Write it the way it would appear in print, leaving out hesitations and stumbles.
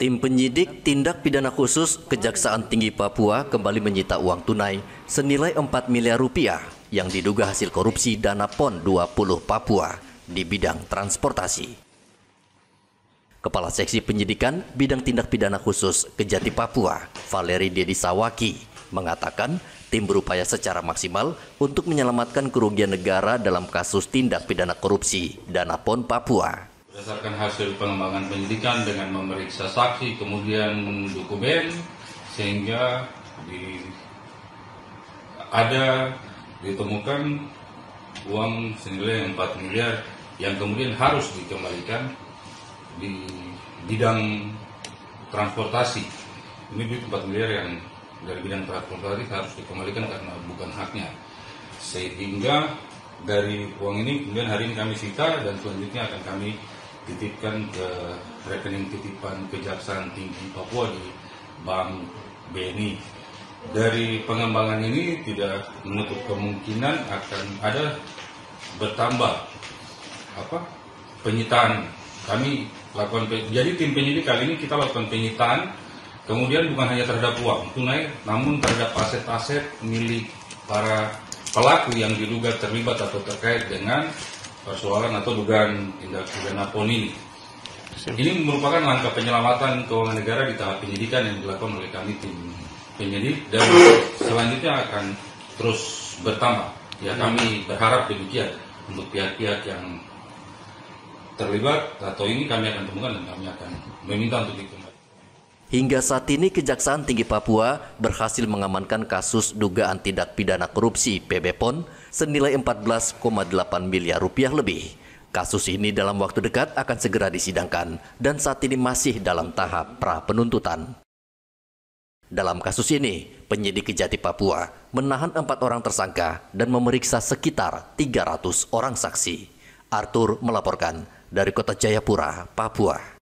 Tim penyidik tindak pidana khusus Kejaksaan Tinggi Papua kembali menyita uang tunai senilai 4 miliar rupiah yang diduga hasil korupsi dana PON 20 Papua di bidang transportasi. Kepala Seksi Penyidikan Bidang Tindak Pidana Khusus Kejati Papua, Valeri Dedi Sawaki, mengatakan tim berupaya secara maksimal untuk menyelamatkan kerugian negara dalam kasus tindak pidana korupsi dana PON Papua. Berdasarkan hasil pengembangan penyidikan dengan memeriksa saksi, kemudian dokumen, sehingga ditemukan uang senilai 4 miliar yang kemudian harus dikembalikan di bidang transportasi. Ini duit 4 miliar yang dari bidang transportasi harus dikembalikan karena bukan haknya. Sehingga dari uang ini kemudian hari ini kami sita dan selanjutnya akan kami titipkan ke rekening titipan Kejaksaan Tinggi Papua di Bank BNI. Dari pengembangan ini tidak menutup kemungkinan akan ada bertambah penyitaan. Kami lakukan, jadi tim penyidik kali ini kita lakukan penyitaan, kemudian bukan hanya terhadap uang tunai, namun terhadap aset-aset milik para pelaku yang diduga terlibat atau terkait dengan persoalan atau dugaan tindak pidana PON ini. Ini merupakan langkah penyelamatan keuangan negara di tahap penyidikan yang dilakukan oleh kami tim penyidik dan selanjutnya akan terus bertambah. Ya, kami berharap demikian untuk pihak-pihak yang terlibat atau ini kami akan temukan dan kami akan meminta untuk dikembalikan. Hingga saat ini Kejaksaan Tinggi Papua berhasil mengamankan kasus dugaan tindak pidana korupsi PB PON senilai 14,8 miliar rupiah lebih. Kasus ini dalam waktu dekat akan segera disidangkan dan saat ini masih dalam tahap pra penuntutan. Dalam kasus ini, penyidik Kejati Papua menahan 4 orang tersangka dan memeriksa sekitar 300 orang saksi. Arthur melaporkan dari Kota Jayapura, Papua.